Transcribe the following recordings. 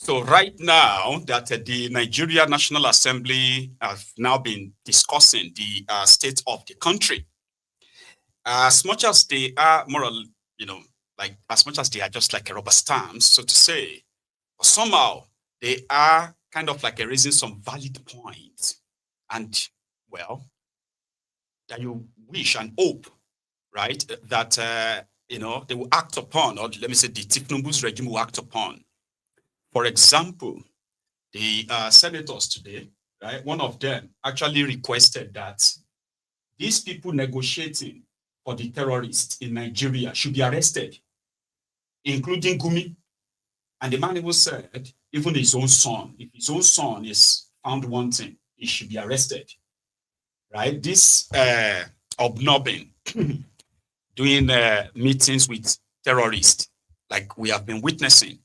So right now that the Nigeria National Assembly have now been discussing the state of the country, as much as they are moral, like as much as they are just like a rubber stamp, so to say, but somehow they are kind of like raising some valid points, and well, that you wish and hope, right, that they will act upon, or let me say, the Tinubu's regime will act upon. For example, the senators today, right, one of them actually requested that these people negotiating for the terrorists in Nigeria should be arrested, including Gumi. And the man even said, even his own son, if his own son is found wanting, he should be arrested. Right? This obnobbing, doing meetings with terrorists, like we have been witnessing,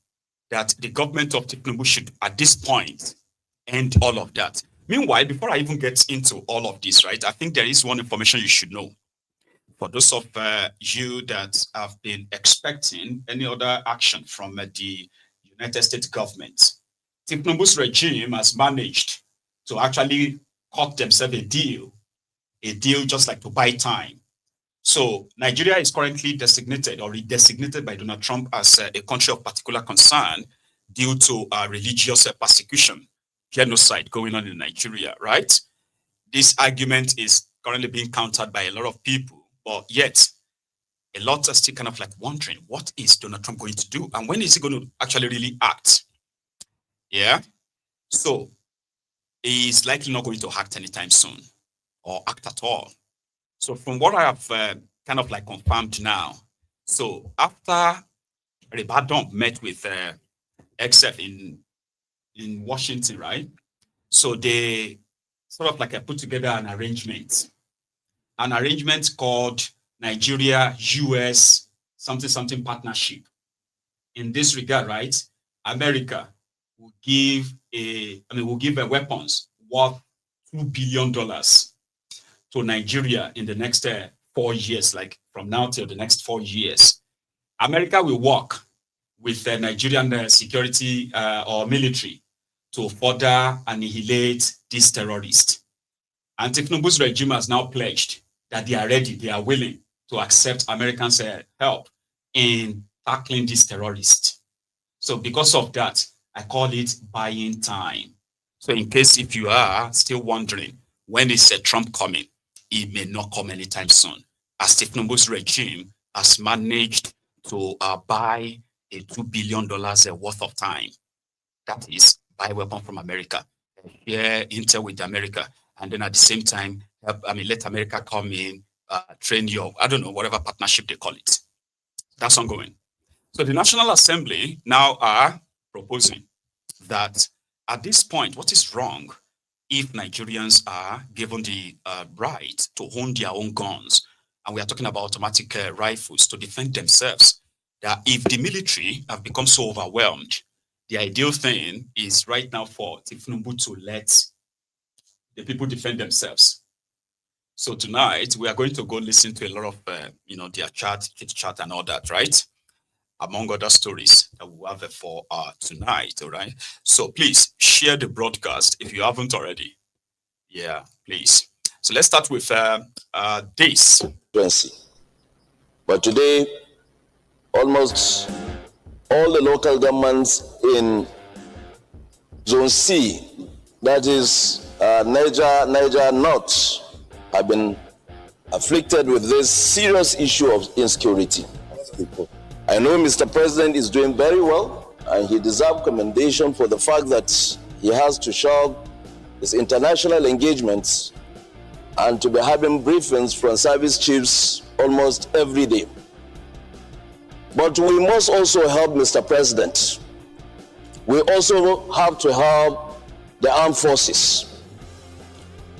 that the government of Tinubu should, at this point, end all of that. Meanwhile, before I even get into all of this, right, I think there is one information you should know. For those of you that have been expecting any other action from the United States government, Tinubu's regime has managed to actually cut themselves a deal just like to buy time. So Nigeria is currently designated or redesignated by Donald Trump as a country of particular concern due to religious persecution, genocide going on in Nigeria, right? This argument is currently being countered by a lot of people, but yet a lot are still kind of like wondering, what is Donald Trump going to do? And when is he going to actually really act? Yeah. So he's likely not going to act anytime soon or act at all. So from what I have kind of like confirmed now, so after Rebadon met with XF in Washington, right? So they sort of like put together an arrangement called Nigeria-US something partnership. In this regard, right, America will give weapons worth $2 billion to Nigeria in the next 4 years, like from now till the next 4 years. America will work with the Nigerian security or military to further annihilate these terrorists. And Tinubu's regime has now pledged that they are ready, they are willing to accept Americans' help in tackling these terrorists. So because of that, I call it buying time. So in case if you are still wondering, when is Trump coming? He may not come anytime soon, as Tinubu's regime has managed to buy a $2 billion worth of time. That is, buy weapon from America, share intel with America, and then at the same time, let America come in, train you, I don't know, whatever partnership they call it. That's ongoing. So the National Assembly now are proposing that at this point, what is wrong if Nigerians are given the right to own their own guns, and we are talking about automatic rifles to defend themselves, that if the military have become so overwhelmed, the ideal thing is right now for Tinubu to let the people defend themselves. So tonight, we are going to go listen to a lot of, their chit chat and all that, right? Among other stories that we have for tonight, all right? So please share the broadcast if you haven't already. Yeah, please. So let's start with this. But today, almost all the local governments in Zone C, that is Niger North, have been afflicted with this serious issue of insecurity. I know Mr. President is doing very well, and he deserves commendation for the fact that he has to show his international engagements and to be having briefings from service chiefs almost every day. But we must also help Mr. President. We also have to help the armed forces.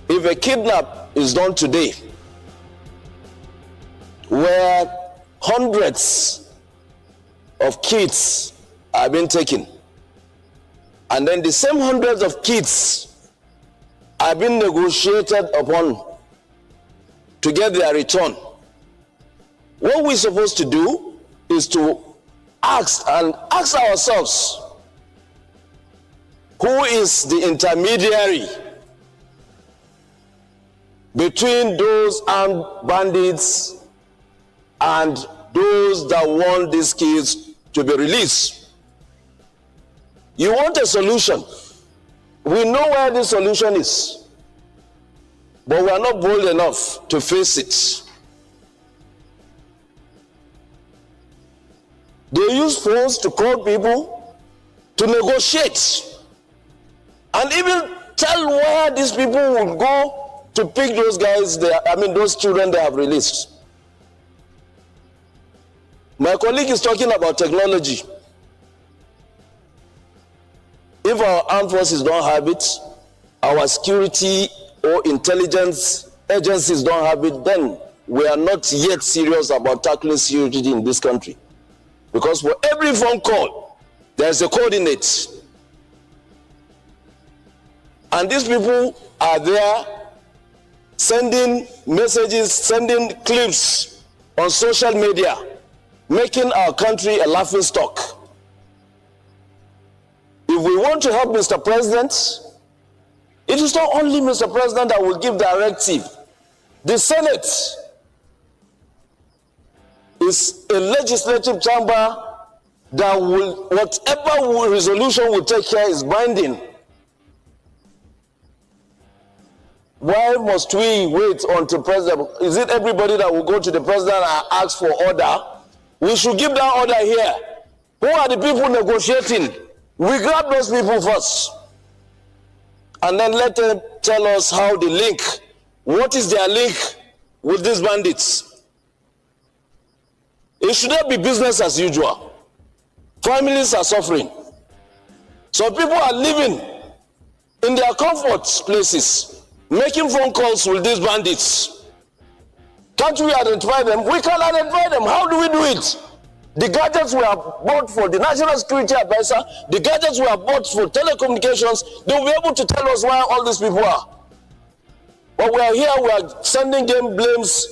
If a kidnap is done today, where hundreds of kids are being taken, and then the same hundreds of kids are being negotiated upon to get their return, what we're supposed to do is to ask ourselves, who is the intermediary between those armed bandits and those that want these kids to be released. You want a solution. We know where the solution is, but we are not bold enough to face it. They use phones to call people to negotiate and even tell where these people will go to pick those guys, those children they have released. My colleague is talking about technology. If our armed forces don't have it, our security or intelligence agencies don't have it, then we are not yet serious about tackling security in this country. Because for every phone call, there's a coordinate. And these people are there sending messages, sending clips on social media, making our country a laughingstock. If we want to help Mr. President, it is not only Mr. President that will give directive. The Senate is a legislative chamber that will, whatever resolution will take care is binding. Why must we wait until President? Is it everybody that will go to the President and ask for order? We should give that order here. Who are the people negotiating? We grab those people first. And then let them tell us how they link. What is their link with these bandits? It should not be business as usual. Families are suffering. Some people are living in their comfort places, making phone calls with these bandits. Can't we identify them? We can identify them. How do we do it? The gadgets we have bought for the National Security Advisor, the gadgets we have bought for telecommunications, they will be able to tell us where all these people are. But we are here, we are sending them blames.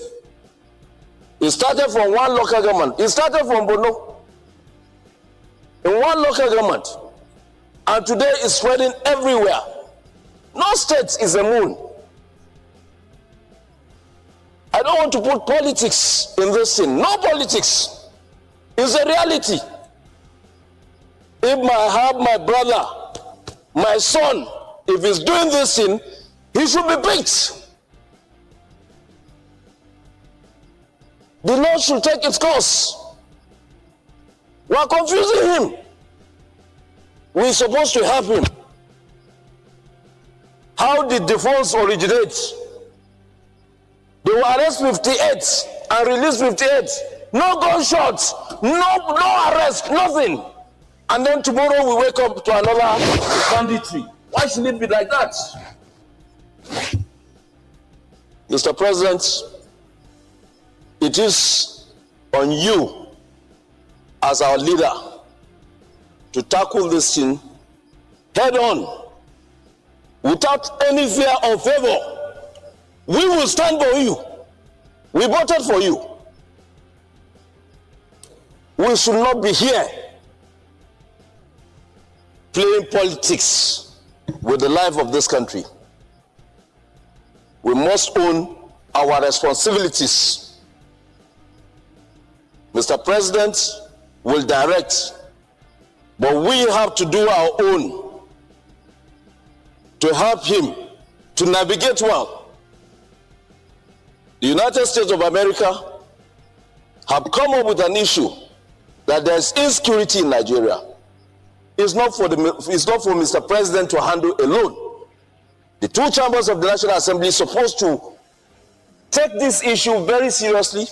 It started from one local government. It started from Bono. In one local government. And today it's spreading everywhere. No state is a moon. I don't want to put politics in this thing. No politics. It's a reality. If I have my brother, my son, if he's doing this thing, he should be picked. The law should take its course. We are confusing him. We're supposed to help him. How did the funds originate? They will arrest 58 and release 58. No gunshots, no arrest, nothing. And then tomorrow we wake up to another banditry. Why should it be like that? Mr. President, it is on you as our leader to tackle this thing head on, without any fear or favor. We will stand for you. We voted for you. We should not be here playing politics with the life of this country. We must own our responsibilities. Mr. President will direct, but we have to do our own to help him to navigate well. The United States of America have come up with an issue that there's insecurity in Nigeria. It's not for Mr. President to handle alone. The two chambers of the National Assembly are supposed to take this issue very seriously.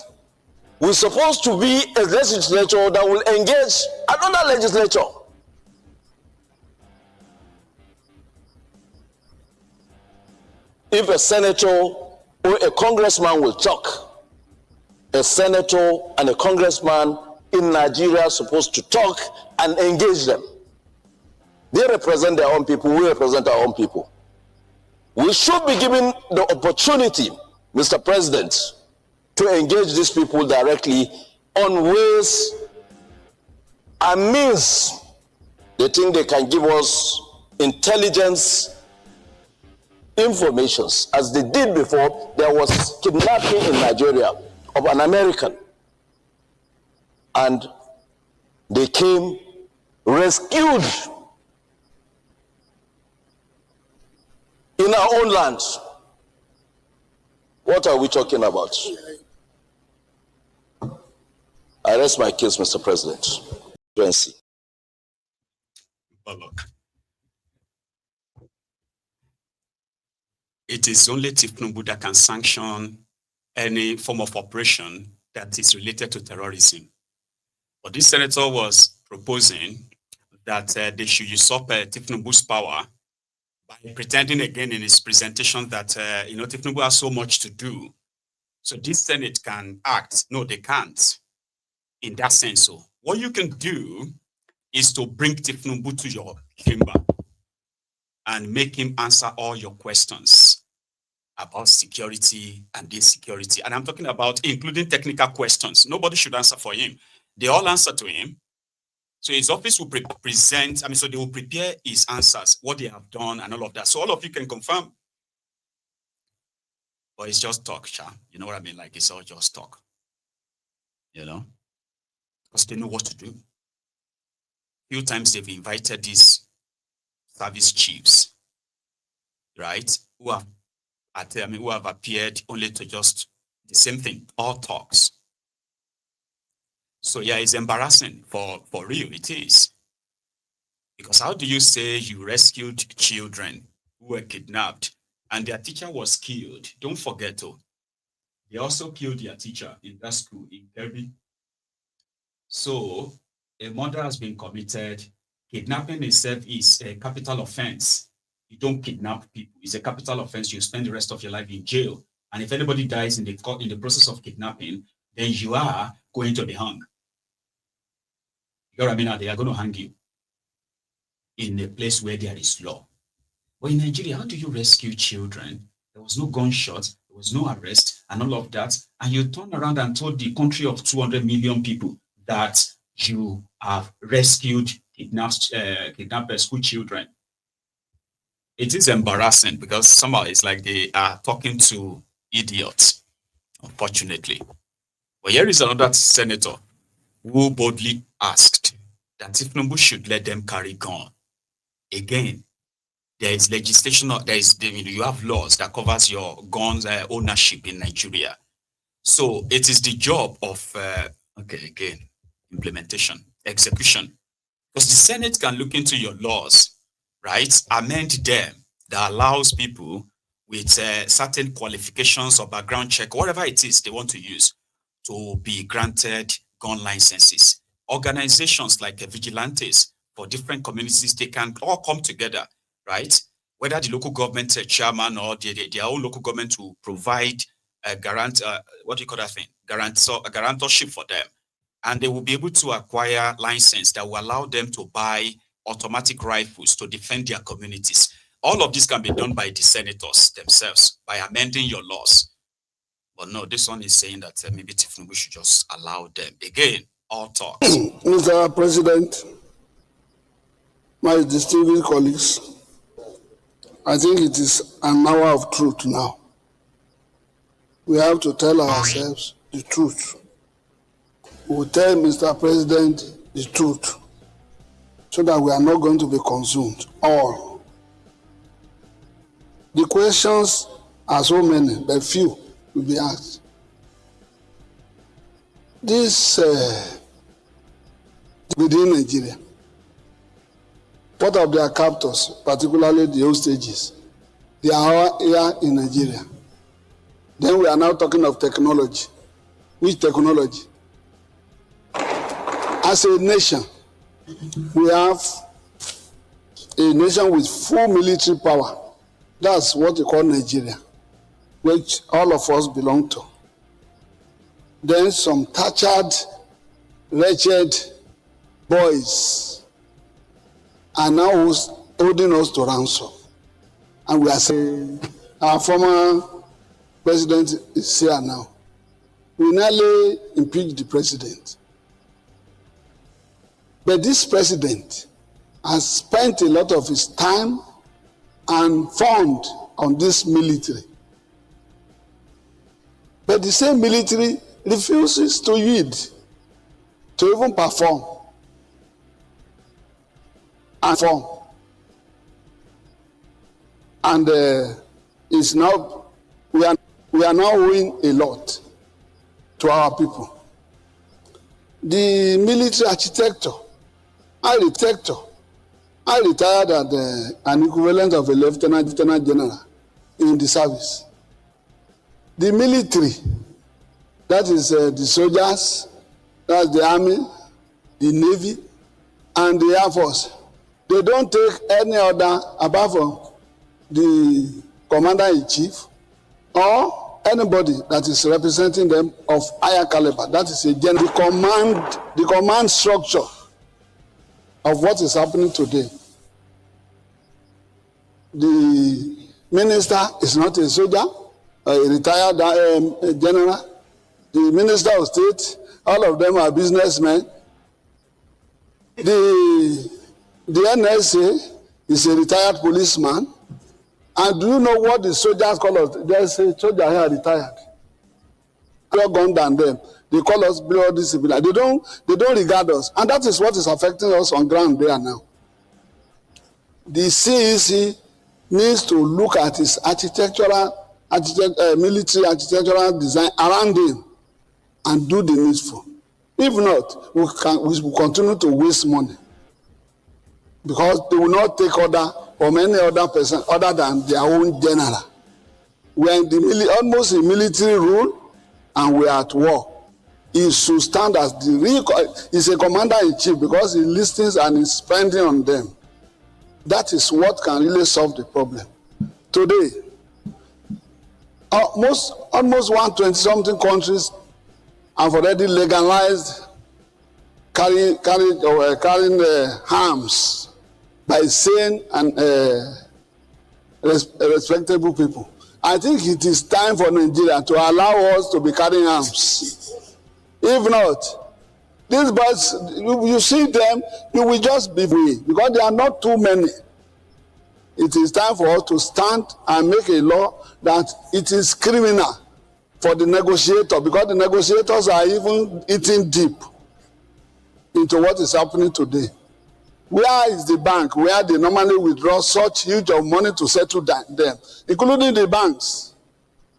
We're supposed to be a legislature that will engage another legislature. If a senator or a congressman will talk, a senator and a congressman in Nigeria are supposed to talk and engage them. They represent their own people, we represent our own people. We should be given the opportunity, Mr. President, to engage these people directly on ways and means they think they can give us intelligence informations, as they did before. There was kidnapping in Nigeria of an American, and they came, rescued in our own lands. What are we talking about? I rest my case, Mr. President. But look, it is only Tinubu that can sanction any form of operation that is related to terrorism. But this senator was proposing that they should usurp Tinubu's power by pretending again in his presentation that Tinubu has so much to do. So this Senate can act. No, they can't. In that sense, so what you can do is to bring Tinubu to your chamber and make him answer all your questions about security and insecurity. And I'm talking about including technical questions. Nobody should answer for him. They all answer to him. So his office will so they will prepare his answers, what they have done and all of that. So all of you can confirm. But it's just talk, Sha. You know what I mean? Like it's all just talk. Because they know what to do. Few times they've invited these service chiefs, right? Who have appeared only to just the same thing, all talks. So yeah, it's embarrassing for real, it is. Because how do you say you rescued children who were kidnapped and their teacher was killed? Don't forget, they also killed their teacher in that school in Kirby. So a murder has been committed. Kidnapping itself is a capital offense. You don't kidnap people. It's a capital offense. You spend the rest of your life in jail. And if anybody dies in the process of kidnapping, then you are going to be hung. You know what I mean? They are going to hang you in a place where there is law. But in Nigeria, how do you rescue children? There was no gunshot, there was no arrest, and all of that. And you turn around and told the country of 200 million people that you have rescued kidnapped school children. It is embarrassing because somehow it's like they are talking to idiots, unfortunately. But here is another senator who boldly asked that Tinubu should let them carry gun. Again, there is legislation, you have laws that covers your guns ownership in Nigeria. So it is the job of, implementation, execution. Because the Senate can look into your laws, right? Amend them that allows people with certain qualifications or background check, whatever it is they want to use, to be granted gun licenses. Organizations like vigilantes for different communities, they can all come together, right? Whether the local government chairman or their own local government to provide a guarantorship for them. And they will be able to acquire license that will allow them to buy automatic rifles to defend their communities. All of this can be done by the senators themselves by amending your laws. But no, this one is saying that maybe we should just allow them. Again, all talks. Mr. President, my distinguished colleagues, I think it is an hour of truth now. We have to tell ourselves the truth. We will tell Mr. President the truth so that we are not going to be consumed. All. The questions are so many, but few will be asked. This within Nigeria, what of their captors, particularly the hostages? They are here in Nigeria. Then we are now talking of technology. Which technology? As a nation, we have a nation with full military power. That's what we call Nigeria, which all of us belong to. Then some tortured, wretched boys are now holding us to ransom. And we are saying, our former president is here now. We nearly impeached the president. But this president has spent a lot of his time and fund on this military. But the same military refuses to yield, to even perform and form. And it's now, we are now owing a lot to our people. The military architecture, I retired at an equivalent of a lieutenant general in the service. The military, that is the soldiers, that's the army, the navy, and the air force. They don't take any other apart from the commander-in-chief or anybody that is representing them of higher caliber. That is a general. The command structure of what is happening today. The minister is not a soldier, a retired general. The minister of state, all of them are businessmen. The NSA is a retired policeman. And do you know what the soldiers call us? There's a soldier here retired. More gun than them. They call us bloody civilians. They don't regard us. And that is what is affecting us on ground there now. The CEC needs to look at its military architectural design around him and do the needful. If not, we will continue to waste money because they will not take order from any other person other than their own general. We are in almost in military rule and we are at war. He should stand as he's a commander-in-chief because he listens and is spending on them. That is what can really solve the problem. Today, almost 120-something countries have already legalized carrying arms by sane and respectable people. I think it is time for Nigeria to allow us to be carrying arms. If not, these boys, you see them, you will just be free because there are not too many. It is time for us to stand and make a law that it is criminal for the negotiator because the negotiators are even eating deep into what is happening today. Where is the bank where they normally withdraw such huge of money to settle them, including the banks,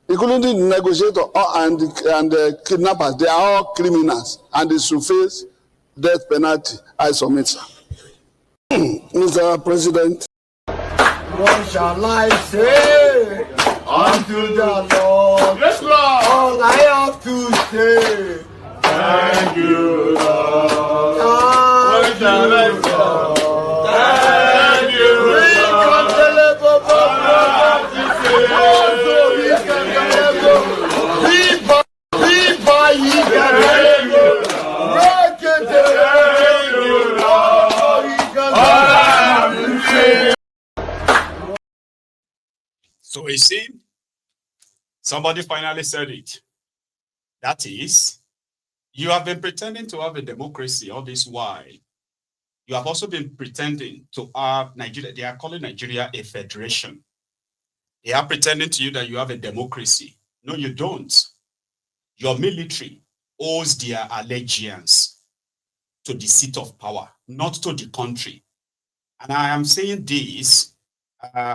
including the negotiator and the kidnappers? They are all criminals and they should face death penalty. I submit, sir. Mr. President. What shall I say unto the Lord? Yes, Lord. All I have to say, Thank you, Lord. thank shall I you, say? Lord. Thank you, We can Lord. deliver, So you see, somebody finally said it. That is, you have been pretending to have a democracy all this while. You have also been pretending to have Nigeria. They are calling Nigeria a federation. They are pretending to you that you have a democracy. No, you don't. Your military owes their allegiance to the seat of power, not to the country. And I am saying this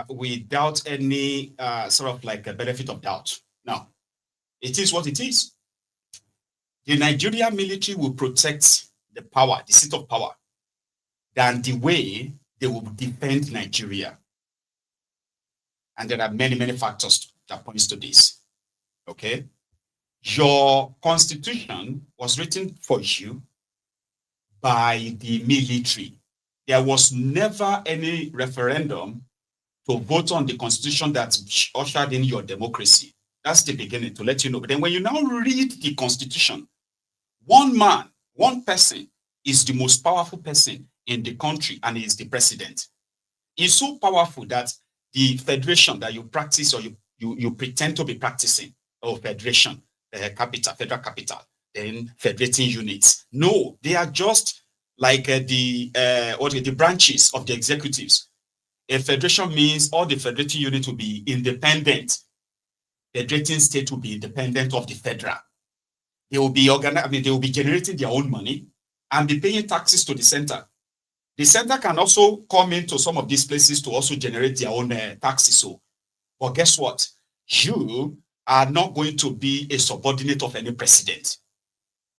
without any sort of like a benefit of doubt. Now, it is what it is. The Nigerian military will protect the power, the seat of power, than the way they will defend Nigeria. And there are many, many factors that points to this. Okay? Your constitution was written for you by the military. There was never any referendum to vote on the constitution that ushered in your democracy. That's the beginning, to let you know. But then when you now read the constitution, one man, one person is the most powerful person in the country, and he is the president. He's so powerful that the federation that you practice or you pretend to be practicing, or federation, capital, federal capital, then federating units. No, they are just like the branches of the executives. A federation means all the federating units will be independent. Federating state will be independent of the federal. They will be they will be generating their own money and be paying taxes to the center. The center can also come into some of these places to also generate their own taxes. So, but guess what? You are not going to be a subordinate of any president.